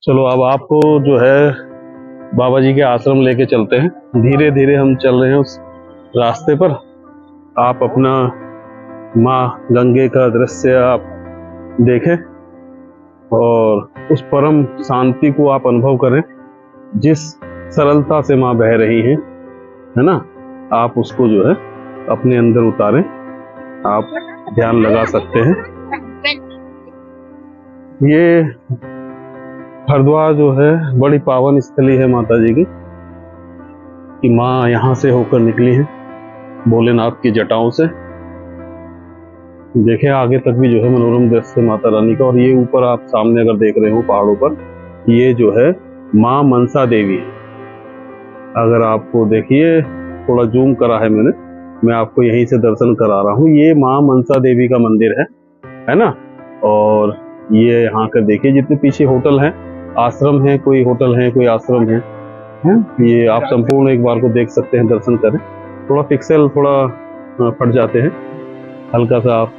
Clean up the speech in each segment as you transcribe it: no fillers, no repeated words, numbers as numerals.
चलो अब आपको जो है बाबा जी के आश्रम लेके चलते हैं। धीरे धीरे हम चल रहे हैं उस रास्ते पर। आप अपना माँ गंगे का दृश्य आप देखें और उस परम शांति को आप अनुभव करें जिस सरलता से माँ बह रही हैं, है ना। आप उसको जो है अपने अंदर उतारें, आप ध्यान लगा सकते हैं। ये हरिद्वार जो है बड़ी पावन स्थली है माता जी की, कि माँ यहाँ से होकर निकली है भोलेनाथ की जटाओं से। देखें आगे तक भी जो है मनोरम दृश्य माता रानी का। और ये ऊपर आप सामने अगर देख रहे हो पहाड़ों पर, ये जो है माँ मनसा देवी है। अगर आपको देखिए, थोड़ा जूम करा है मैंने, मैं आपको यहीं से दर्शन करा रहा हूँ। ये माँ मनसा देवी का मंदिर है ना। और ये यहाँ का देखिए जितने पीछे होटल हैं, आश्रम है, कोई होटल है कोई आश्रम है। ये आप संपूर्ण एक बार को देख सकते हैं, दर्शन करें। थोड़ा पिक्सल थोड़ा फट जाते हैं, हल्का सा आप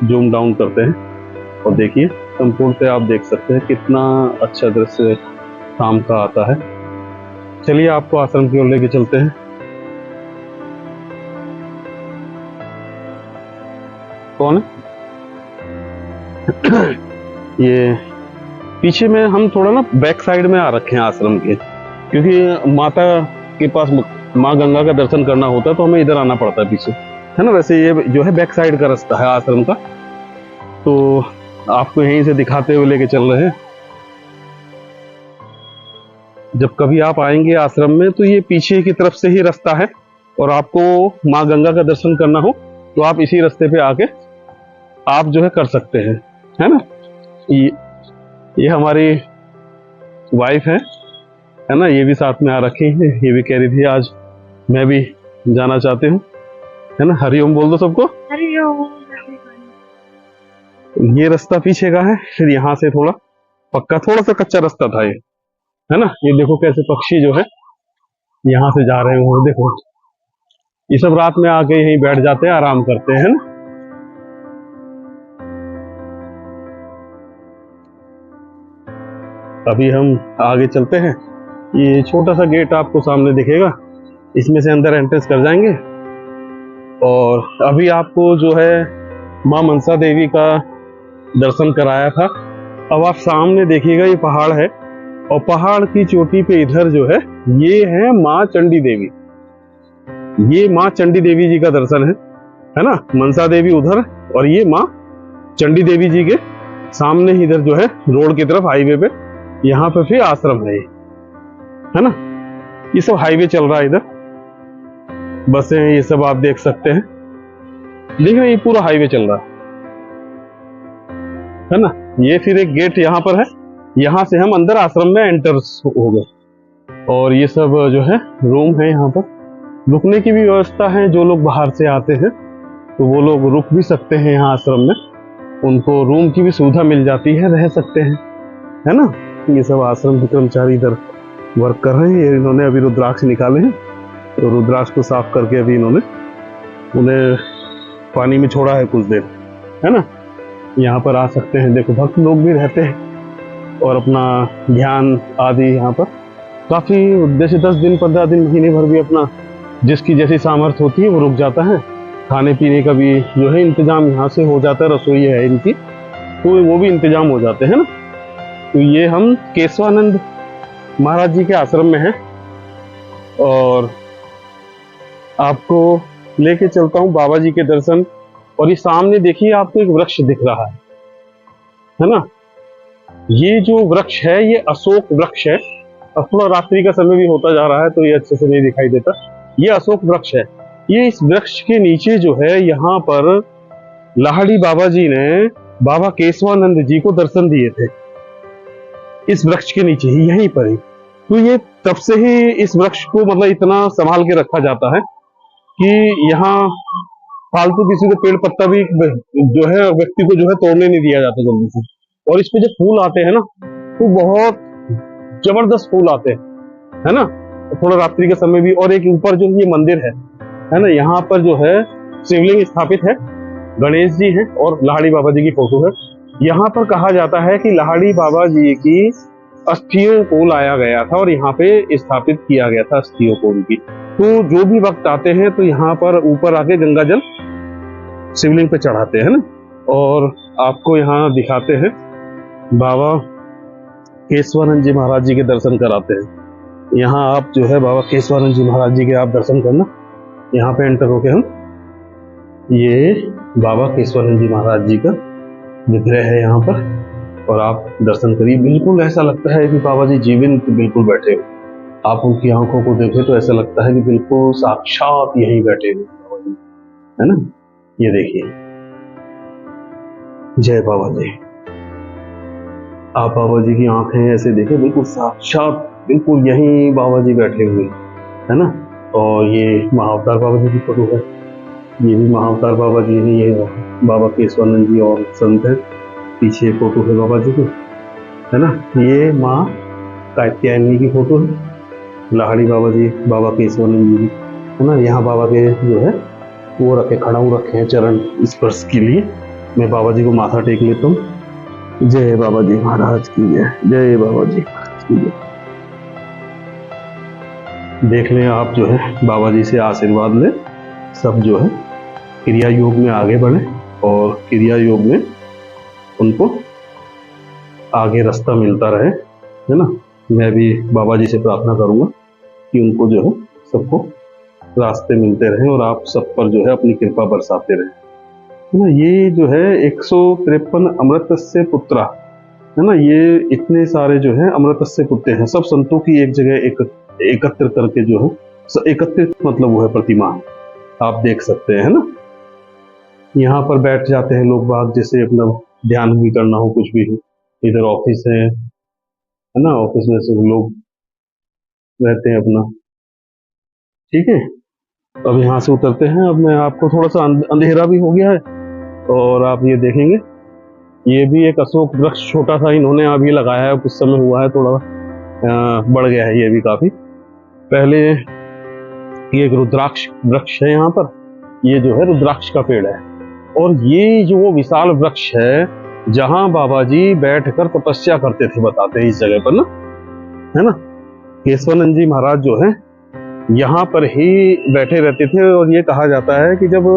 जूम डाउन करते हैं और देखिए संपूर्ण से आप देख सकते हैं कितना अच्छा दृश्य शाम का आता है। चलिए आपको आश्रम की ओर लेके चलते हैं। कौन है? ये पीछे में हम थोड़ा ना बैक साइड में आ रखे हैं आश्रम के, क्योंकि माता के पास माँ गंगा का दर्शन करना होता है तो हमें इधर आना पड़ता है पीछे, है ना। वैसे ये जो है बैक साइड का रास्ता है आश्रम का, तो आपको यहीं से दिखाते हुए लेके चल रहे हैं। जब कभी आप आएंगे आश्रम में तो ये पीछे की तरफ से ही रास्ता है, और आपको माँ गंगा का दर्शन करना हो तो आप इसी रास्ते पे आके आप जो है कर सकते हैं, है ना। ये हमारी वाइफ है ना, ये भी साथ में आ रखी है। ये भी कह रही थी आज मैं भी जाना चाहती हूँ, है ना। हरिओम बोल दो सबको। हरिओम। ये रास्ता पीछे का है, फिर यहाँ से थोड़ा पक्का, थोड़ा सा कच्चा रास्ता था ये, है ना। ये देखो कैसे पक्षी जो है यहाँ से जा रहे हैं, वो देखो। ये सब रात में आके यहीं बैठ जाते हैं, आराम करते हैं ना। अभी हम आगे चलते हैं। ये छोटा सा गेट आपको सामने दिखेगा, इसमें से अंदर एंट्रेंस कर जाएंगे। और अभी आपको जो है माँ मनसा देवी का दर्शन कराया था। अब आप सामने देखिएगा, ये पहाड़ है और पहाड़ की चोटी पे इधर जो है ये है माँ चंडी देवी। ये माँ चंडी देवी जी का दर्शन है ना। मनसा देवी उधर और ये माँ चंडी देवी जी के सामने ही इधर जो है रोड की तरफ हाईवे पे, यहाँ पे फिर आश्रम है ना। ये सब हाईवे चल रहा है, इधर बसें ये सब आप देख सकते हैं। देख रहे हैं, ये पूरा हाईवे चल रहा है ना। ये फिर एक गेट यहाँ पर है, यहाँ से हम अंदर आश्रम में एंटर हो गए। और ये सब जो है रूम है, यहाँ पर रुकने की भी व्यवस्था है। जो लोग बाहर से आते हैं तो वो लोग रुक भी सकते हैं यहाँ आश्रम में, उनको रूम की भी सुविधा मिल जाती है, रह सकते हैं, है ना। ये सब आश्रम के कर्मचारी इधर वर्क कर रहे हैं। इन्होंने अभी रुद्राक्ष निकाले हैं, तो रुद्राक्ष को साफ करके अभी इन्होंने उन्हें पानी में छोड़ा है कुछ देर, है ना। यहाँ पर आ सकते हैं, देखो भक्त लोग भी रहते हैं और अपना ध्यान आदि यहाँ पर काफी, जैसे 10 दिन 15 दिन महीने भर भी अपना जिसकी जैसी सामर्थ्य होती है वो रुक जाता है। खाने पीने का भी जो है इंतजाम यहाँ से हो जाता है, रसोई है इनकी, तो वो भी इंतजाम हो जाते हैं ना। तो ये हम केशवानंद महाराज जी के आश्रम में हैं और आपको लेके चलता हूँ बाबा जी के दर्शन। और ये सामने देखिए आपको एक वृक्ष दिख रहा है ना। ये जो वृक्ष है ये अशोक वृक्ष है। अब थोड़ा रात्रि का समय भी होता जा रहा है तो ये अच्छे से नहीं दिखाई देता। ये अशोक वृक्ष है। ये इस वृक्ष के नीचे जो है यहाँ पर लाहड़ी बाबा जी ने बाबा केशवानंद जी को दर्शन दिए थे, इस वृक्ष के नीचे ही, यहीं पर ही। तो ये तब से ही इस वृक्ष को मतलब इतना संभाल के रखा जाता है कि यहाँ फालतू किसी को पेड़ पत्ता भी जो है व्यक्ति को जो है तोड़ने नहीं दिया जाता जल्दी से। और इस पे जब फूल आते हैं ना तो बहुत जबरदस्त फूल आते हैं, है ना। थोड़ा रात्रि के समय भी। और एक ऊपर जो ये मंदिर है ना, यहाँ पर जो है शिवलिंग स्थापित है, गणेश जी हैं और लाहड़ी बाबा जी की फोटो है। यहाँ पर कहा जाता है कि लाहड़ी बाबा जी की अस्थियों को लाया गया था और यहाँ पे स्थापित किया गया था अस्थियों को उनकी। तो जो भी भक्त आते हैं तो यहाँ पर ऊपर आके गंगा जल शिवलिंग पे चढ़ाते हैं ना। और आपको यहाँ दिखाते हैं बाबा केशवानंद जी महाराज जी के दर्शन कराते हैं। यहाँ आप जो है बाबा केशवानंद जी महाराज जी के आप दर्शन करना। यहाँ पे एंटर होके हम, ये बाबा केशवानंद जी महाराज जी का विग्रह है यहाँ पर, और आप दर्शन करिए। बिल्कुल ऐसा लगता है कि बाबा जी जीवंत बिल्कुल बैठे हो। आप उनकी आंखों को देखें तो ऐसा लगता है कि बिल्कुल साक्षात यहीं बैठे हुए बाबा जी, है ना। ये देखिए, जय बाबा जी। आप बाबा जी की आंखें ऐसे देखें, बिल्कुल साक्षात बिल्कुल यहीं बाबा जी बैठे हुए, है ना। और ये महाअवतार बाबा जी की फोटो है, ये भी महाअवतार बाबा जी है। ये बाबा केशवानंद जी और संत है, पीछे फोटो है बाबा जी की, है ना। ये माँ कात्यायनी की फोटो है, लाहड़ी बाबा जी, बाबा केशवानंद जी, है ना। यहाँ बाबा के जो है वो रखे, खड़ाऊ रखे हैं चरण स्पर्श के लिए। मैं बाबा जी को माथा टेक लेता हूँ। जय बाबा जी महाराज की जय, जय बाबा जी महाराज की जय। देख लें आप जो है बाबा जी से आशीर्वाद लें, सब जो है क्रिया योग में आगे बढ़े और क्रिया योग में उनको आगे रास्ता मिलता रहे, है ना। मैं भी बाबा जी से प्रार्थना करूंगा कि उनको जो है सबको रास्ते मिलते रहे और आप सब पर जो है अपनी कृपा बरसाते रहे, है ना। ये जो है 153 अमृतस्य पुत्रा, है ना। ये इतने सारे जो है अमृतस्य पुत्र हैं, सब संतों की एक जगह एकत्र करके जो है, एकत्रित मतलब वो है प्रतिमा, आप देख सकते हैं, है ना। यहाँ पर बैठ जाते हैं लोग बाग, जैसे अपना ध्यान भी करना हो, कुछ भी हो। इधर ऑफिस है ना, ऑफिस में सब लोग रहते हैं अपना, ठीक है। अब यहाँ से उतरते हैं। अब मैं आपको थोड़ा सा अंधेरा भी हो गया है और आप ये देखेंगे, ये भी एक अशोक वृक्ष छोटा सा इन्होंने अभी लगाया है, कुछ समय हुआ है, थोड़ा बढ़ गया है ये भी काफी। पहले ये एक रुद्राक्ष वृक्ष है यहाँ पर, ये जो है रुद्राक्ष का पेड़ है। और ये जो विशाल वृक्ष है जहां बाबा जी बैठकर तपस्या करते थे, बताते हैं इस जगह पर ना, है ना। केशवानंद जी महाराज जो है यहाँ पर ही बैठे रहते थे। और ये कहा जाता है कि जब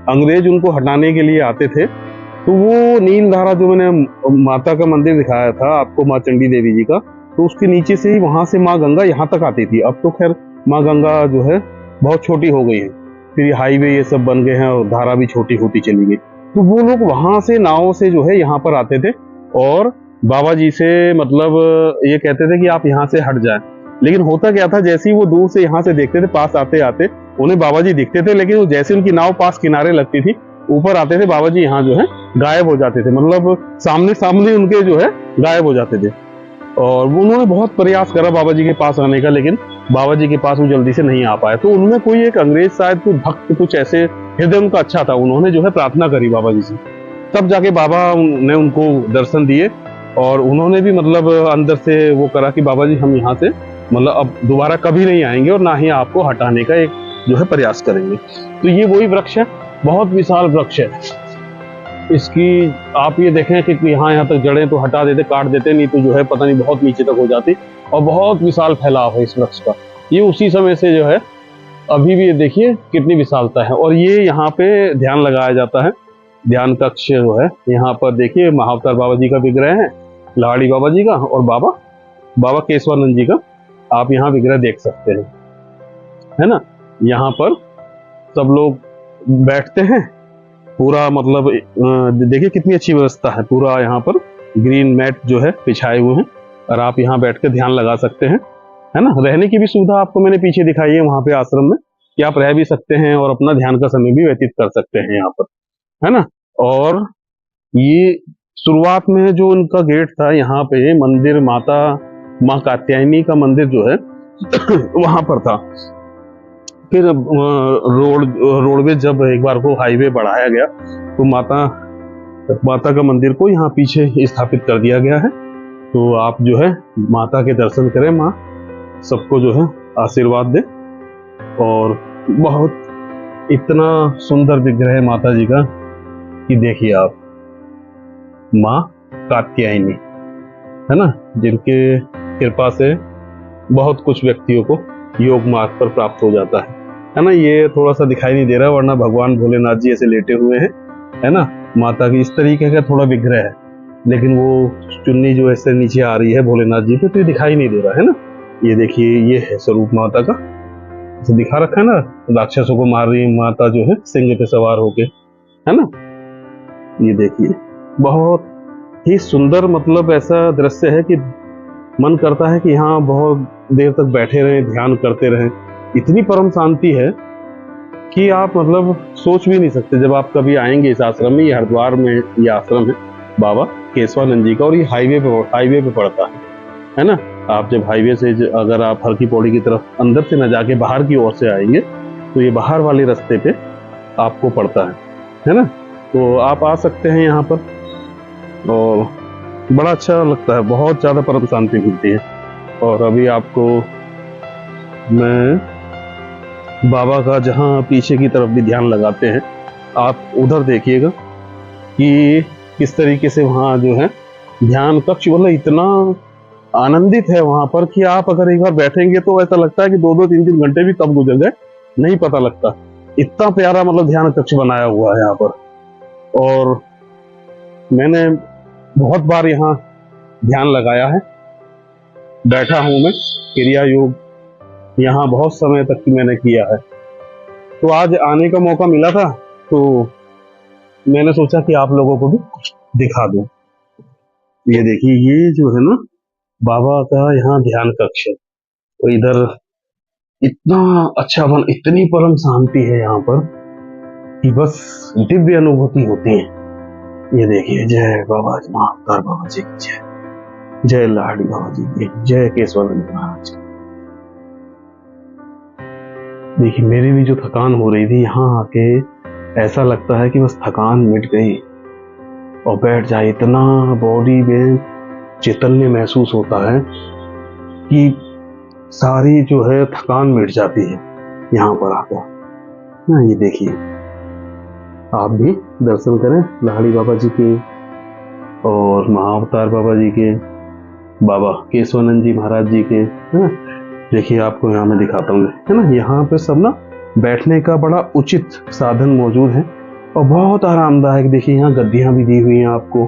अंग्रेज उनको हटाने के लिए आते थे तो वो नीलधारा, जो मैंने माता का मंदिर दिखाया था आपको, माँ चंडी देवी जी का, तो उसके नीचे से ही वहां से माँ गंगा यहाँ तक आती थी। अब तो खैर माँ गंगा जो है बहुत छोटी हो गई है, फिर हाईवे ये सब बन गए हैं और धारा भी छोटी होती चली गई। तो वो लोग वहां से नाव से जो है यहाँ पर आते थे और बाबा जी से मतलब ये कहते थे कि आप यहाँ से हट जाएं। लेकिन होता क्या था, जैसे ही वो दूर से यहाँ से देखते थे, पास आते आते उन्हें बाबा जी दिखते थे, लेकिन वो जैसे उनकी नाव पास किनारे लगती थी, ऊपर आते थे, बाबा जी यहाँ जो है गायब हो जाते थे, मतलब सामने सामने उनके जो है गायब हो जाते थे। और उन्होंने बहुत प्रयास करा बाबा जी के पास आने का, लेकिन बाबा जी के पास वो जल्दी से नहीं आ पाए। तो उनमें कोई एक अंग्रेज शायद कोई भक्त, कुछ ऐसे हृदय उनका अच्छा था, उन्होंने जो है प्रार्थना करी बाबा जी से, तब जाके बाबा ने उनको दर्शन दिए। और उन्होंने भी मतलब अंदर से वो करा कि बाबा जी हम यहाँ से मतलब अब दोबारा कभी नहीं आएंगे और ना ही आपको हटाने का एक जो है प्रयास करेंगे। तो ये वही वृक्ष है, बहुत विशाल वृक्ष है। इसकी आप ये देखें कि यहाँ तक जड़ें तो हटा देते, काट देते, नहीं तो जो है पता नहीं बहुत नीचे तक हो जाती। और बहुत विशाल फैलाव है इस वृक्ष का। ये उसी समय से जो है अभी भी ये देखिए कितनी विशालता है। और ये यहाँ पे ध्यान लगाया जाता है, ध्यान कक्ष जो है यहाँ पर देखिए, महाअवतार बाबा जी का विग्रह है, लाड़ी बाबा जी का और बाबा केशवानंद जी का आप यहाँ विग्रह देख सकते हैं, है ना। यहाँ पर सब लोग बैठते हैं, पूरा मतलब देखिए कितनी अच्छी व्यवस्था है, पूरा यहाँ पर ग्रीन मैट जो है बिछाए हुए हैं और आप यहाँ बैठकर ध्यान लगा सकते हैं, है ना। रहने की भी सुविधा आपको मैंने पीछे दिखाई है वहाँ पे आश्रम में, कि आप रह भी सकते हैं और अपना ध्यान का समय भी व्यतीत कर सकते हैं यहाँ पर, है ना। और ये शुरुआत में जो उनका गेट था, यहाँ पे मंदिर माँ कात्यायनी का मंदिर जो है वहां पर था। फिर रोडवेज जब एक बार को हाईवे बढ़ाया गया तो माता का मंदिर को यहाँ पीछे स्थापित कर दिया गया है। तो आप जो है माता के दर्शन करें, माँ सबको जो है आशीर्वाद दे। और बहुत इतना सुंदर विग्रह है माता जी का कि देखिए आप, माँ कात्यायनी, है ना, जिनके कृपा से बहुत कुछ व्यक्तियों को योग मार्ग पर प्राप्त हो जाता है ना। ये थोड़ा सा दिखाई नहीं दे रहा, वरना भगवान भोलेनाथ जी ऐसे लेटे हुए हैं, है ना। माता की इस तरीके का थोड़ा विग्रह है, लेकिन वो चुन्नी जो ऐसे नीचे आ रही है भोलेनाथ जी पे, तो ये दिखाई नहीं दे रहा है ना। ये देखिए, ये है स्वरूप माता का, ऐसे दिखा रखा है ना, राक्षसों को मार रही माता जो है सिंह पे सवार होके, है ना। ये देखिए, बहुत ही सुंदर, मतलब ऐसा दृश्य है कि मन करता है कि यहाँ बहुत देर तक बैठे रहें, ध्यान करते रहें। इतनी परम शांति है कि आप मतलब सोच भी नहीं सकते। जब आप कभी आएंगे इस आश्रम में, ये हरिद्वार में ये आश्रम है बाबा केशवानंद जी का, और ये हाईवे पे पड़ता है ना। आप जब हाईवे से अगर आप हर की पौड़ी की तरफ अंदर से न जाके बाहर की ओर से आएंगे, तो ये बाहर वाले रास्ते पे आपको पड़ता है ना। तो आप आ सकते हैं यहाँ पर, और बड़ा अच्छा लगता है, बहुत ज़्यादा परम शांति मिलती है। और अभी आपको मैं बाबा का जहाँ पीछे की तरफ भी ध्यान लगाते हैं, आप उधर देखिएगा कि किस तरीके से वहाँ जो है ध्यान कक्ष, मतलब इतना आनंदित है वहाँ पर कि आप अगर एक बार बैठेंगे तो ऐसा लगता है कि 2-2 3-3 घंटे भी कब गुजर गए नहीं पता लगता। इतना प्यारा मतलब ध्यान कक्ष बनाया हुआ है यहाँ पर। और मैंने बहुत बार यहाँ ध्यान लगाया है, बैठा हूं मैं, क्रिया योग यहाँ बहुत समय तक की मैंने किया है। तो आज आने का मौका मिला था, तो मैंने सोचा कि आप लोगों को भी दिखा दूं। ये देखिए, ये जो है ना बाबा का यहाँ ध्यान कक्ष है, तो इधर इतना अच्छा इतनी परम शांति है यहाँ पर कि बस दिव्य अनुभूति होती है। ये देखिए, जय बाबा महाअवतार बाबा जी की जय, जय लाहड़ी बाबा जी की, जय केशवानंद महाराज की। देखिए, मेरी भी जो थकान हो रही थी, यहाँ आके ऐसा लगता है कि बस थकान मिट गई और बैठ जाए। इतना बॉडी में चैतन्य महसूस होता है कि सारी जो है थकान मिट जाती है यहाँ पर आकर ना। ये देखिए, आप भी दर्शन करें लाहड़ी बाबा जी के और महाअवतार बाबा जी के, बाबा केशवानंद जी महाराज जी के, है ना। देखिए, आपको यहाँ मैं दिखाता हूँ, है ना। यहाँ पे सब ना बैठने का बड़ा उचित साधन मौजूद है और बहुत आरामदायक। देखिए, यहाँ गद्दियाँ भी दी हुई हैं आपको,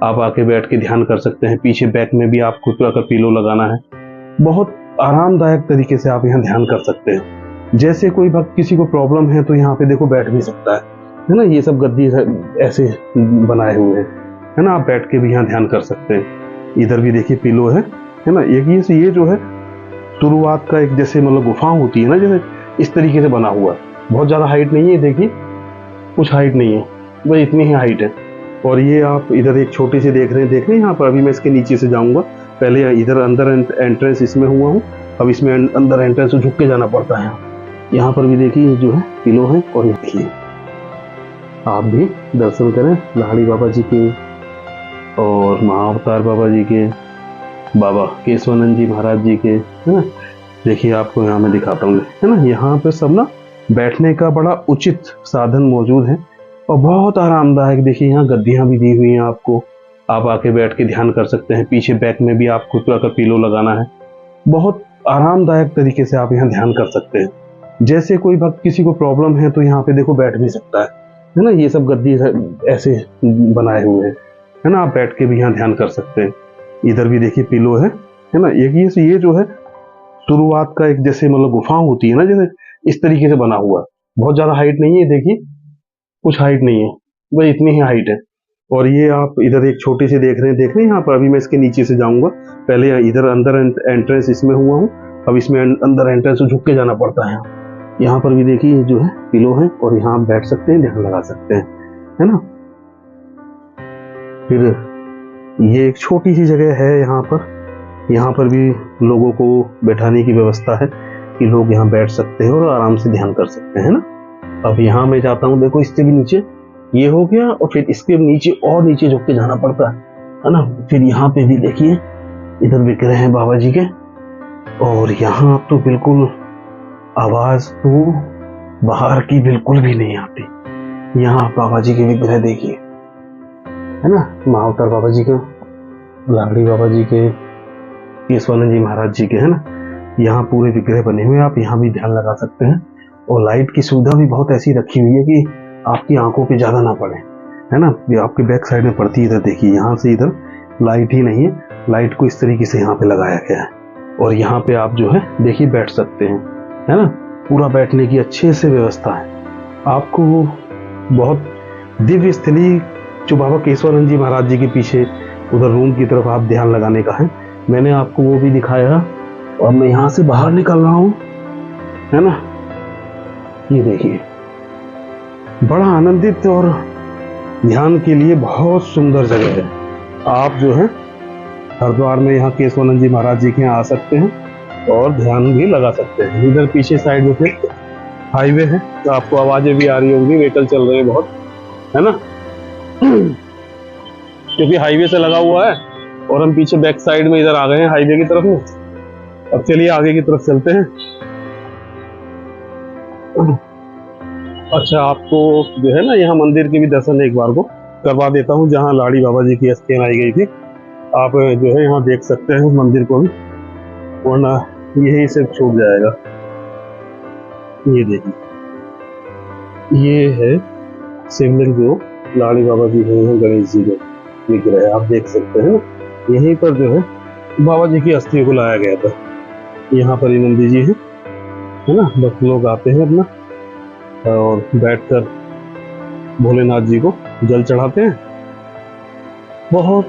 आप आके बैठ के ध्यान कर सकते हैं। पीछे बैक में भी आपको अगर पिलो लगाना है, बहुत आरामदायक तरीके से आप यहाँ ध्यान कर सकते हैं। जैसे कोई भक्त किसी को प्रॉब्लम है तो यहाँ पे देखो बैठ भी सकता है ना। ये सब गद्दी ऐसे बनाए हुए है ना, आप बैठ के भी यहाँ ध्यान कर सकते हैं। इधर भी देखिए पिलो है ना। एक ये जो है शुरुआत का एक जैसे मतलब गुफा होती है ना, जैसे इस तरीके से बना हुआ है। बहुत ज्यादा हाइट नहीं है, देखिए कुछ हाइट नहीं है, बस इतनी ही हाइट है। और ये आप इधर एक छोटी सी देख रहे हैं यहाँ पर। अभी मैं इसके नीचे से जाऊंगा, पहले इधर अंदर एंट्रेंस इसमें हुआ हूँ, अब इसमें अंदर एंट्रेंस से झुक के जाना पड़ता है। यहाँ पर भी देखिए जो है पिलो है। और देखिए, आप भी दर्शन करें लाहड़ी बाबा जी के और महाअवतार बाबा जी के, बाबा केशवानंद जी महाराज जी के, है ना। देखिए, आपको यहाँ मैं दिखाता हूँ, है ना। यहाँ पे सब ना बैठने का बड़ा उचित साधन मौजूद है और बहुत आरामदायक। देखिए, यहाँ गद्दियाँ भी दी हुई हैं आपको, आप आके बैठ के ध्यान कर सकते हैं। पीछे बैक में भी आपको अगर पिलो लगाना है, बहुत आरामदायक तरीके से आप यहाँ ध्यान कर सकते हैं। जैसे कोई भक्त किसी को प्रॉब्लम है तो यहाँ पे देखो बैठ भी सकता है ना। ये सब गद्दी ऐसे बनाए हुए है ना, आप बैठ के भी यहाँ ध्यान कर सकते हैं। इधर भी देखिए पिलो है ना। ये जो है शुरुआत का एक जैसे मतलब गुफा होती है ना, जैसे इस तरीके से बना हुआ है। बहुत ज्यादा हाइट नहीं है, देखिए कुछ हाइट नहीं है, बस इतनी ही हाइट है। और ये आप इधर एक छोटी सी देख रहे हैं यहाँ पर। अभी मैं इसके नीचे से जाऊंगा, पहले इधर अंदर एंट्रेंस इसमें हुआ हूँ, अब इसमें अंदर एंट्रेंस से झुक के जाना पड़ता है। यहाँ पर भी देखिए जो है पिलो है और यहाँ आप बैठ सकते हैं, ध्यान लगा सकते हैं, है ना। फिर ये एक छोटी सी जगह है यहाँ पर भी लोगों को बैठाने की व्यवस्था है कि लोग यहाँ बैठ सकते हैं और आराम से ध्यान कर सकते हैं ना। अब यहाँ मैं जाता हूँ, देखो इससे भी नीचे ये हो गया और फिर इसके नीचे और नीचे झुक के जाना पड़ता है ना। फिर यहाँ पे भी देखिए इधर विग्रह हैं बाबा जी के, और यहाँ तो बिल्कुल आवाज तो बाहर की बिल्कुल भी नहीं आती। यहाँ बाबा जी के विग्रह देखिए, है ना, महाअवतार बाबा जी के, लाहड़ी बाबा जी के, केशवानंद जी महाराज जी के, है ना। यहाँ पूरे विग्रह बने हुए हैं, आप यहाँ भी ध्यान लगा सकते हैं। और लाइट की सुविधा भी बहुत ऐसी रखी हुई है कि आपकी आंखों पे ज्यादा ना पड़े, है ना। ये आपके बैक साइड में पड़ती है, इधर देखिए, यहाँ से इधर लाइट ही नहीं है, लाइट को इस तरीके से यहाँ पे लगाया गया है। और यहाँ पे आप जो है देखिए बैठ सकते हैं, है ना। पूरा बैठने की अच्छे से व्यवस्था है। आपको बहुत दिव्य स्थली जो बाबा केशवानंद जी महाराज जी के पीछे उधर रूम की तरफ आप ध्यान लगाने का है, मैंने आपको वो भी दिखाया। और मैं यहाँ से बाहर निकल रहा हूँ, है ना। ये देखिए, बड़ा आनंदित और ध्यान के लिए बहुत सुंदर जगह है। आप जो है हरिद्वार में यहाँ केशवानंद जी महाराज जी के यहाँ आ सकते हैं और ध्यान भी लगा सकते हैं। इधर पीछे साइड में फिर हाईवे है, तो आपको आवाजें भी आ रही होंगी, व्हीकल चल रहे हैं बहुत, है ना। क्योंकि हाईवे से लगा हुआ है और हम पीछे बैक साइड में इधर आ गए हैं हाईवे की तरफ में। अब चलिए आगे की तरफ चलते हैं। अच्छा, आपको जो है ना यहाँ मंदिर के भी दर्शन एक बार को करवा देता हूँ, जहाँ लाड़ी बाबा जी की अस्थियां लाई गई थी। आप जो है यहाँ देख सकते हैं मंदिर को भी, वरना यही से छूट जाएगा। ये देखिए, ये है शिवलिंग जो लाड़ी बाबा जी हैं, गणेश जी के विग्रह आप देख सकते हैं ना। यहीं पर जो है बाबा जी की अस्थियों को लाया गया था। यहाँ पर नंदी जी है ना। भक्त लोग आते हैं अपना और बैठकर भोलेनाथ जी को जल चढ़ाते हैं। बहुत,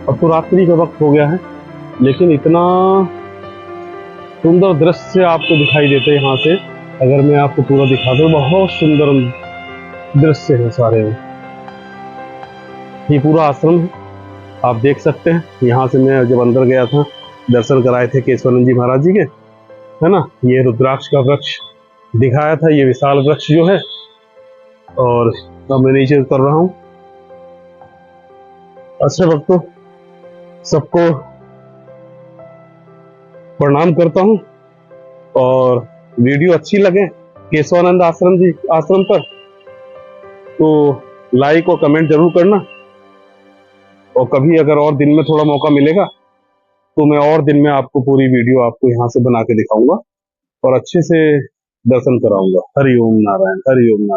अब तो रात्रि का वक्त हो गया है, लेकिन इतना सुंदर दृश्य आपको दिखाई देते हैं यहाँ से। अगर मैं आपको पूरा दिखा दूं, बहुत सुंदर दृश्य है सारे। ये पूरा आश्रम है, आप देख सकते हैं। यहाँ से मैं जब अंदर गया था, दर्शन कराए थे केशवानंद जी महाराज जी के, है ना। ये रुद्राक्ष का वृक्ष दिखाया था, ये विशाल वृक्ष जो है। और अब मैं नीचे उतर रहा हूँ। अच्छा भक्तों, सबको प्रणाम करता हूँ, और वीडियो अच्छी लगे केशवानंद आश्रम पर तो लाइक और कमेंट जरूर करना। और कभी अगर और दिन में थोड़ा मौका मिलेगा तो मैं और दिन में आपको पूरी वीडियो आपको यहाँ से बना के दिखाऊंगा और अच्छे से दर्शन कराऊंगा। हरि ओम नारायण, हरि ओम नारायण।